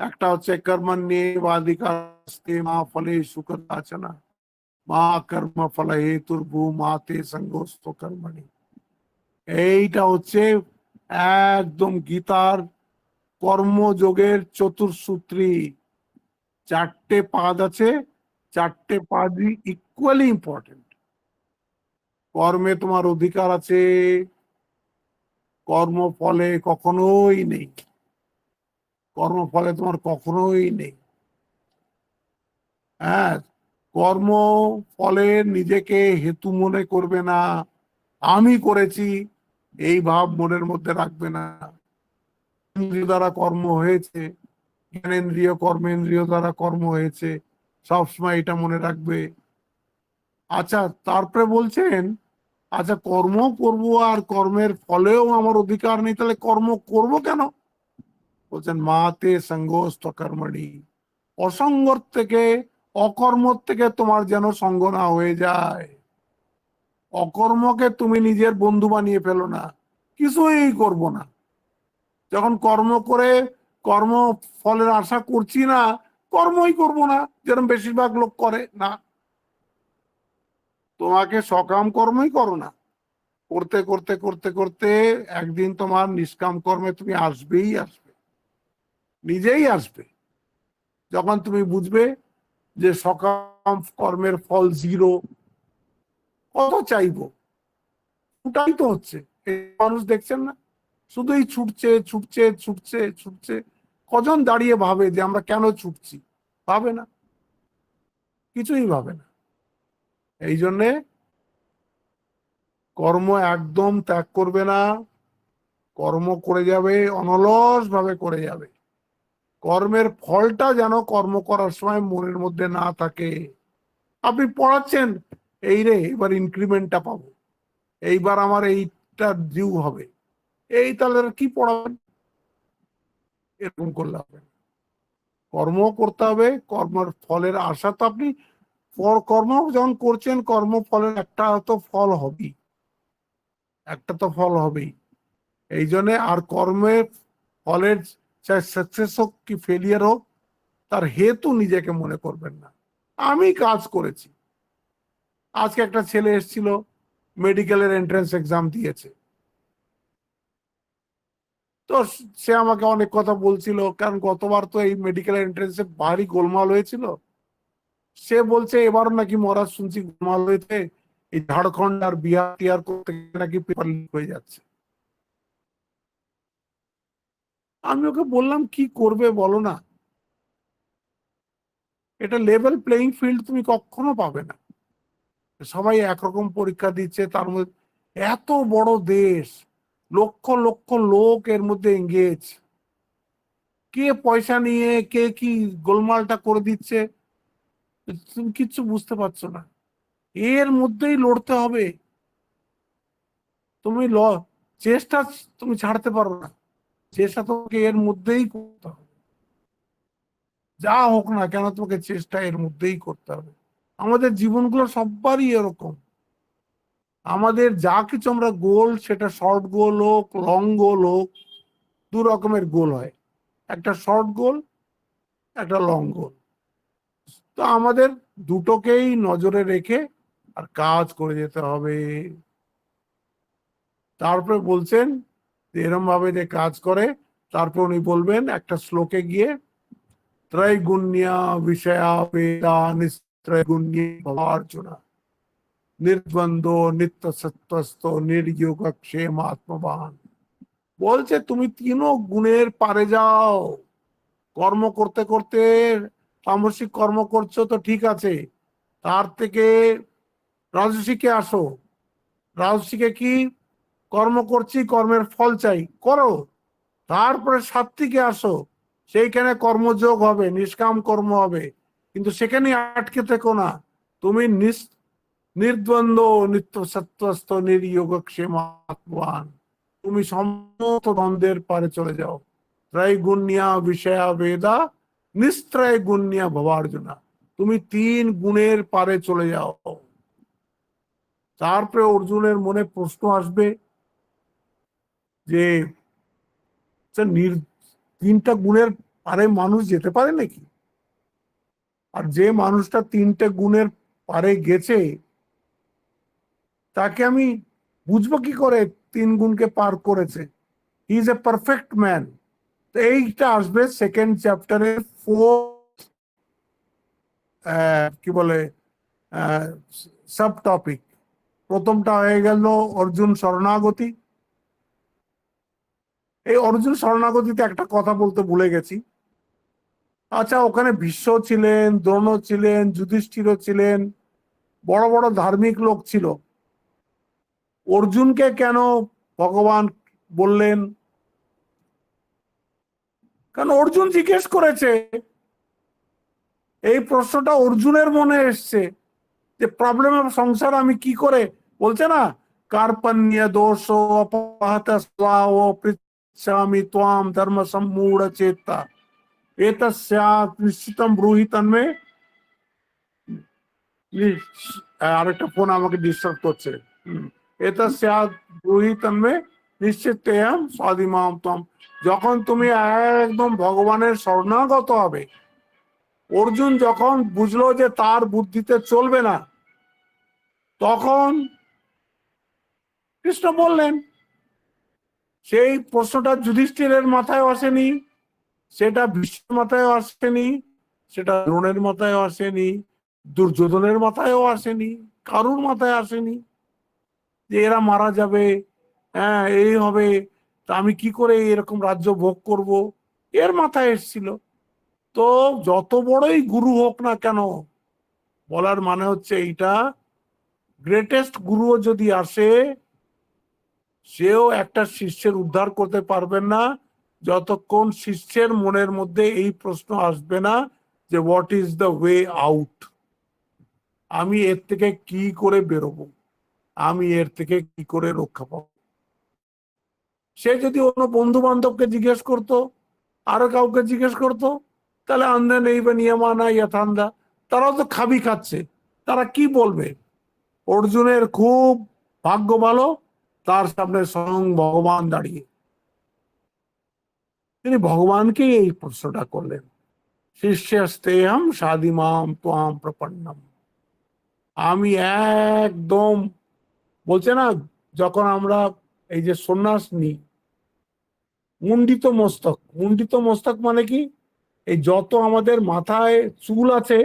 একটা হচ্ছে কর্মণ্যেবাধিকারস্তে মা ফলেষু কদাচন মা কর্ম ফল হেতুর্ভূ মা তে সঙ্গোস্ত কর্মণি। এইটা হচ্ছে একদম গীতার কর্মযোগের চতুর্সূত্রী। চারটে পাদ আছে, চারটে পাদই ইকুয়ালি ইম্পর্টেন্ট। কর্মে তোমার অধিকার আছে, কর্মফলে কখনোই নেই। কর্মফলে তোমার কখনোই নেই। হ্যাঁ, কর্ম ফলে নিজেকে হেতু মনে করবে না। আমি করেছি এই ভাব মনের মধ্যে রাখবে না। ইন্দ্রিয় দ্বারা কর্ম হয়েছে, জ্ঞানেন্দ্রিয় কর্মেন্দ্রিয় দ্বারা কর্ম হয়েছে, সবসময় এটা মনে রাখবে। আচ্ছা, তারপরে বলছেন আচ্ছা কর্ম করব আর কর্মের ফলেও আমার অধিকার নেই, তাহলে কর্ম করব কেন? বলছেন মাতে সঙ্গস্ত কর্মণি। অসঙ্গর থেকে, অকর্মর থেকে তোমার যেন সঙ্গ না হয়ে যায়। অকর্মকে তুমি নিজের বন্ধু বানিয়ে ফেলো না, কিছুই করব না। যখন কর্ম করে কর্ম ফলের আশা করছি না, কর্মই করব না, যেরকম বেশিরভাগ লোক করে না। তোমাকে সকাম কর্মই করো না, করতে করতে করতে করতে একদিন তোমার নিষ্কাম কর্মে তুমি আসবেই আসবে, নিজেই আসবে। যখন তুমি বুঝবে যে সকাম কর্মের ফল 0, কত চাইবো, ওটাই তো হচ্ছে। এই মানুষ দেখছেন না, শুধুই ছুটছে ছুটছে ছুটছে ছুটছে। কজন দাঁড়িয়ে ভাবে যে আমরা কেন ছুটছি? ভাবে না, কিছুই ভাবে না। এই জন্যে কর্ম একদম ত্যাগ করবে না, কর্ম করে যাবে, অনলস ভাবে করে যাবে। কর্মের ফলটা যেন কর্ম করার সময় মনের মধ্যে না থাকে। আপনি পড়াচ্ছেন, এই রে এবার ইনক্রিমেন্টটা পাবো, এইবার আমার এইটা ডিউ হবে, এই তাহলে কি পড়াবেন? এরকম করলে হবে না। কর্ম করতে হবে, কর্মের ফলের আশা তো আপনি কর্ম যখন করছেন, কর্মফলের একটা তো ফল হবেই, একটা তো ফল হবেই। এই জন্য আর কর্মের ফলের চাই সাকসেস হোক কি ফেলিয়ার হোক, তার হেতু নিজেকে মনে করবেন না। আমি কাজ করেছি। আজকে একটা ছেলে এসেছিল, মেডিকেলের এন্ট্রান্স এক্সাম দিয়েছে। তো সে আমাকে অনেক কথা বলছিল, কারণ গতবার তো এই মেডিকেল এন্ট্রান্সে ভারী গোলমাল হয়েছিল। সে বলছে এবারও নাকি মহারাজ শুনছি গোলমাল হয়েছে, এই ঝাড়খণ্ড আর বিহার টিহার করতে নাকি পেপার লিক হয়ে যাচ্ছে। আমি ওকে বললাম কি করবে বলো না, এটা লেভেল প্লেইং ফিল্ড তুমি কখনো পাবে না। সবাই একরকম পরীক্ষা দিচ্ছে, তার মধ্যে এত বড় দেশ, লক্ষ লক্ষ লোক এর মধ্যে এঙ্গেজ, কে পয়সা নিয়ে কে কি গোলমালটা করে দিচ্ছে তুমি কিচ্ছু বুঝতে পারছো না। এর মধ্যেই লড়তে হবে। তুমি চেষ্টা তুমি ছাড়তে পারো না, চেষ্টা তোমাকে এর মধ্যেই করতে হবে। যা হোক না কেন তোমাকে চেষ্টা এর মধ্যেই করতে হবে। আমাদের জীবনগুলো সবারই এরকম। আমাদের যা কিছু আমরা গোল, সেটা শর্ট গোল হোক লং গোল হোক, 2 রকমের গোল হয়, একটা শর্ট গোল, একটা লং গোল। তো আমাদের দুটোকেই নজরে রেখে আর কাজ করে যেতে হবে। তারপরে বলছেন এরম ভাবে যে কাজ করে, তারপর উনি বলবেন একটা শ্লোকে গিয়ে, ত্রৈগুণ্যা বিষয়া বেদা নিস্ত্রৈগুণ্যে ভবার্জুনা নির্দ্বন্দ্ব নিত্য সত্যস্থ নির্যোগ ক্ষেম আত্মবান। বলছে তুমি 3 গুণের পারে যাও। কর্ম করতে করতে তামসিক কর্ম করছো তো ঠিক আছে, তার থেকে রাজসিকে আসো। রাজসিকে কি? কর্ম করছি, কর্মের ফল চাই, করো। তারপরে সাত্বিকে আসো, সেইখানে কর্মযোগ হবে, নিষ্কাম কর্ম হবে। কিন্তু সেখানে আটকে থেকো না, তুমি নির্দ্বন্দ্ব নিত্য সত্যস্থ নির্যোগক্ষেম আত্মবান, তুমি সমস্ত দ্বন্দ্বের পারে চলে যাও। ত্রৈগুণ্যা বিষয়া বেদা নিস্ত্রৈগুণ্যা ভবার্জুনা, তুমি 3 গুণের পারে চলে যাও। তারপরে অর্জুনের মনে প্রশ্ন আসবে যে 3টা গুণের পারে মানুষ যেতে পারে নাকি? আর যে মানুষটা 3টে গুণের পারে গেছে, তাকে আমি বুঝবো কি করে 3 গুণকে পার করেছে? He is a perfect man. তো এইটা আসবে সেকেন্ড চ্যাপ্টারের 4th কি বলে সাব টপিক। প্রথমটা হয়ে গেল অর্জুন শরণাগতি। এই অর্জুন শরণাগতিতে একটা কথা বলতে ভুলে গেছি। আচ্ছা, ওখানে ভীষ্ম ছিলেন, দ্রোণ ছিলেন, যুধিষ্ঠিরও ছিলেন, বড় বড় ধার্মিক লোক ছিল। অর্জুনকে কেন ভগবান বললেন? কারণ অর্জুন জিজ্ঞেস করেছে। এই প্রশ্নটা অর্জুনের মনে এসছে যে প্রবলেমের সংসার আমি কি করে, বলছে না, কার্পণ্য দোষ অপহত স্বভাব পৃচ্ছামি ত্বাম ধর্ম সম্মূঢ় চেতা এতস্যাৎ নিশ্চিতম ব্রূহি তন্মে। আরেকটা ফোন আমাকে ডিস্টার্ব করছে। এতস্যাৎ ব্রূহি তন্মে নিশ্চিতেয়ম স্বাদিমাম ত্বম। যখন তুমি একদম ভগবানের শরণাগত হবে, অর্জুন যখন বুঝলো যে তার বুদ্ধিতে চলবে না, তখন কৃষ্ণ বললেন। সেই প্রশ্নটা যুধিষ্ঠিরের মাথায় আসেনি, সেটা ভীষ্মের মাথায় আসেনি, সেটা দ্রোণের মাথায় আসেনি, দুর্যোধনের মাথায়ও আসেনি, কারুর মাথায় আসেনি যে এরা মারা যাবে, হ্যাঁ এই হবে, তা আমি কি করে এরকম রাজ্য ভোগ করব, এর মাথায় এসেছিল। তো যত বড়ই গুরু হোক না কেন, বলার মানে হচ্ছে এইটা, গ্রেটেস্ট গুরুও যদি আসে, সেও একটা শিষ্যের উদ্ধার করতে পারবেন না যতক্ষণ শিষ্যের মনের মধ্যে এই প্রশ্ন আসবে না যে what is the way out, আমি এর থেকে কি করে বেরোবো, আমি এর থেকে কি করে রক্ষা পাবো। সে যদি অন্য বন্ধু বান্ধবকে জিজ্ঞেস করতো, আরো কাউকে জিজ্ঞেস করতো, তাহলে আন্ধা নেই বা নিয়মানা ইয়াথান্দা, তারাও তো খাবি খাচ্ছে, তারা কি বলবে। অর্জুনের খুব ভাগ্য ভালো, তার সামনে স্বয়ং ভগবান দাঁড়িয়ে, তিনি ভগবানকেই এই প্রশ্নটা করলেন, শিষ্যস্তেহম সাদিমাম ত্বাম প্রপন্নম। আমি একদম, বলছে না যখন আমরা এই যে সন্ন্যাস নিই, মুন্ডিত মস্তক, মুন্ডিত মস্তক মানে কি, এই যত আমাদের মাথায় চুল আছে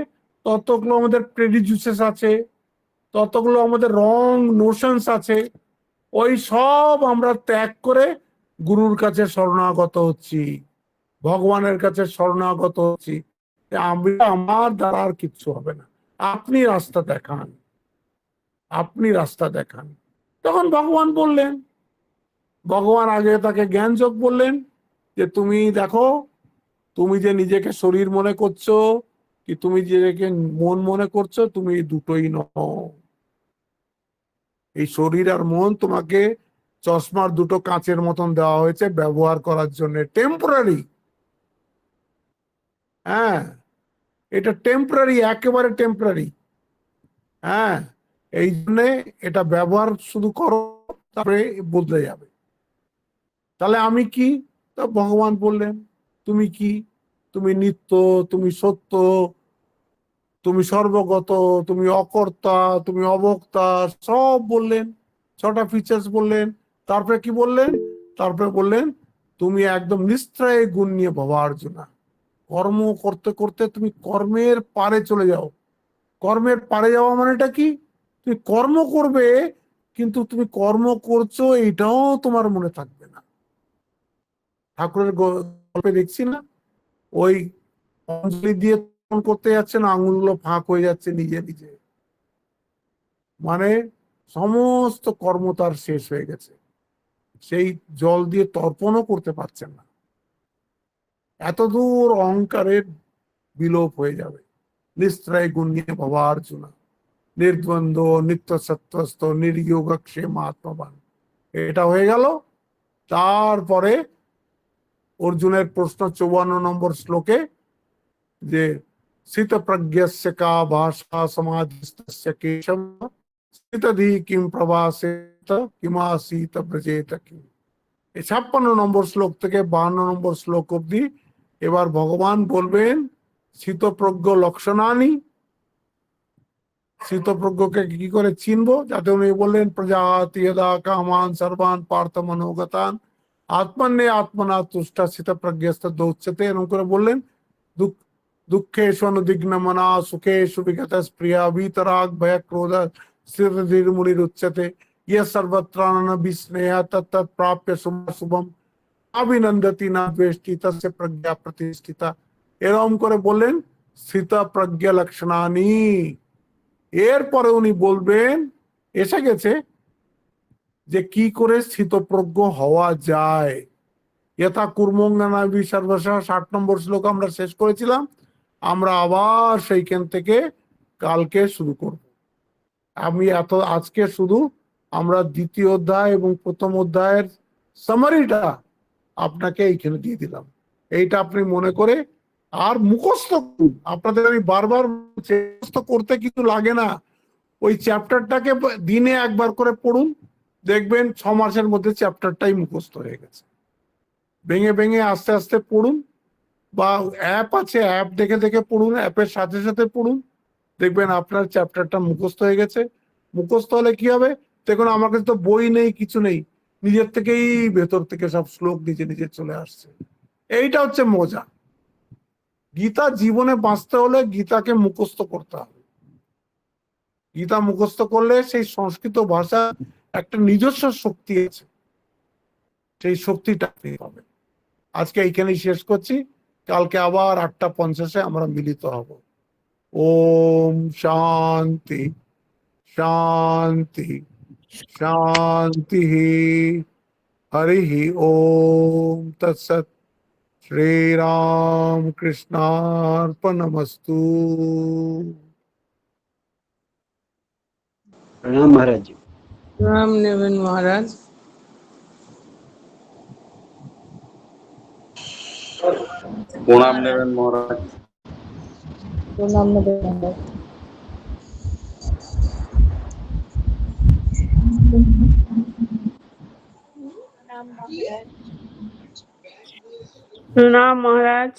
ততগুলো আমাদের প্রেডিজুসেস আছে, ততগুলো আমাদের রং নোশনস আছে, ওই সব আমরা ত্যাগ করে গুরুর কাছে শরণাগত হচ্ছি, ভগবানের কাছে শরণাগত হচ্ছি। আমি, আমার দ্বারা আর কিচ্ছু হবে না, আপনি রাস্তা দেখান, আপনি রাস্তা দেখান। তখন ভগবান বললেন, ভগবান আগে তাকে জ্ঞান যোগ বললেন যে তুমি দেখো, তুমি যে নিজেকে শরীর মনে করছো, কি তুমি নিজেকে মন মনে করছো, তুমি দুটোই নও। এই শরীর আর মন তোমাকে চশমার দুটো কাঁচের মতন দেওয়া হয়েছে ব্যবহার করার জন্য, টেম্পোরারি। হ্যাঁ, এটা টেম্পোরারি, একেবারে টেম্পোরারি। হ্যাঁ, এই জন্যে এটা ব্যবহার শুধু করো, তারপরে বদলে যাবে। তাহলে আমি কি? তা ভগবান বললেন, তুমি কি? তুমি নিত্য, তুমি সত্য, তুমি সর্বগত, তুমি অকর্তা, তুমি অভোক্তা, সব বললেন, ছটা ফিচার্স বললেন। তারপরে কি বললেন? তারপরে বললেন তুমি একদম নিস্ত্রায় গুণ নিয়ে ভাবা অর্জুনা, কর্ম করতে করতে তুমি কর্মের পারে চলে যাও। কর্মের পারে যাওয়া মানেটা কি? তুমি কর্ম করবে, কিন্তু তুমি কর্ম করছো এইটাও তোমার মনে থাকবে না। ঠাকুরের গল্পে দেখছি না, ওই অঞ্জলি দিয়ে করতে যাচ্ছে না, আঙুলগুলো ফাঁক হয়ে যাচ্ছে নিজে নিজে, মানে সমস্ত কর্ম তার শেষ হয়ে গেছে, সেই জল দিয়ে তর্পণও করতে পারছেন না। এত দূর অহংকারের বিলোপ হয়ে যাবে। নিস্ত্রায় গুণ নিয়ে ভাবা অর্জুনা, নির্দ্বন্দ্ব নিত্য সত্যস্থ নির্যোগক্ষেম আত্মবান, এটা হয়ে গেল। তারপরে অর্জুনের প্রশ্ন 54 নম্বর শ্লোকে, যে স্থিত প্রজ্ঞস্য কা ভাষা সমাধিস্থস্য কেশব স্থিতধি কিম প্রভাসেত কিমাসীত ব্রজেত কিম। এই 56 নম্বর শ্লোক থেকে 52 নম্বর শ্লোক অব্দি এবার ভগবান বলবেন স্থিতপ্রজ্ঞ লক্ষণানি, স্থিতপ্রজ্ঞকে কি করে চিনবো, যাতে উনি বললেন প্রজাতি যদা কামান সর্বান পার্থ মনোগতান আত্মন্যে আত্মনা তুষ্টা স্থিতপ্রজ্ঞস্ত দৌচ্যতে, এরকম করে বললেন। দুঃখেষু অনুদিগ্ন মনা সুখেষু বিগত প্রিয়া ভিতরাগ ভয় ক্রোধ স্থিতির্মুনির উচ্যতে ইহ সর্বত্রাণ বিস্নেহ তত্ত প্রাপ্য শুভম অভিনন্দতি না দ্বেষ্টি তস্য প্রজ্ঞা প্রতিষ্ঠিতা। এরকম করে বললেন স্থিত প্রজ্ঞা লক্ষণানি। এরপরে উনি বলবেন, এসে গেছে, যে কি করে স্থিতপ্রজ্ঞ হওয়া যায়। যথা কুর্মঙ্গনাবি সর্বশা 60 নম্বর শ্লোক আমরা শেষ করেছিলাম, আমরা আবার সেইখান থেকে কালকে শুরু করব। আমি আজকে শুধু আমরা দ্বিতীয় অধ্যায় এবং প্রথম অধ্যায়ের সামারিটা আপনাকে এইখানে দিয়ে দিলাম। এইটা আপনি মনে করে আর মুখস্থ করুন। আপনাদের আমি বারবার মুখস্থ করতে কিছু লাগে না, ওই চ্যাপ্টারটাকে দিনে একবার করে পড়ুন, দেখবেন 6 মাসের মধ্যে চ্যাপ্টারটাই মুখস্থ হয়ে গেছে। ভেঙে ভেঙে আস্তে আস্তে পড়ুন, বা অ্যাপ আছে, অ্যাপ দেখে দেখে পড়ুন, অ্যাপের সাথে সাথে পড়ুন, দেখবেন আপনার চ্যাপ্টারটা মুখস্থ হয়ে গেছে। মুখস্থ হলে কি হবে, দেখুন আমার কাছে তো বই নেই, কিছু নেই, নিজের থেকেই ভেতর থেকে সব শ্লোক নিজে নিজে চলে আসছে। এইটা হচ্ছে মজা। গীতা জীবনে বাঁচতে হলে গীতাকে মুখস্থ করতে হবে। গীতা মুখস্থ করলে সেই সংস্কৃত ভাষা একটা নিজস্ব শক্তি আছে, সেই শক্তিটা আপনি পাবেন। আজকে এইখানেই শেষ করছি, কালকে আবার 8:50 আমরা মিলিত হব। ওম শান্তি শান্তি শান্তি। হরি ওম তৎসৎ। শ্রীরাম কৃষ্ণার্পণমস্তু। प्रणाम महाराज जी। राम नेवन महाराज। প্রণাম নেবেন মহারাজ। প্রণাম নেবেন। प्रणाम महाराज।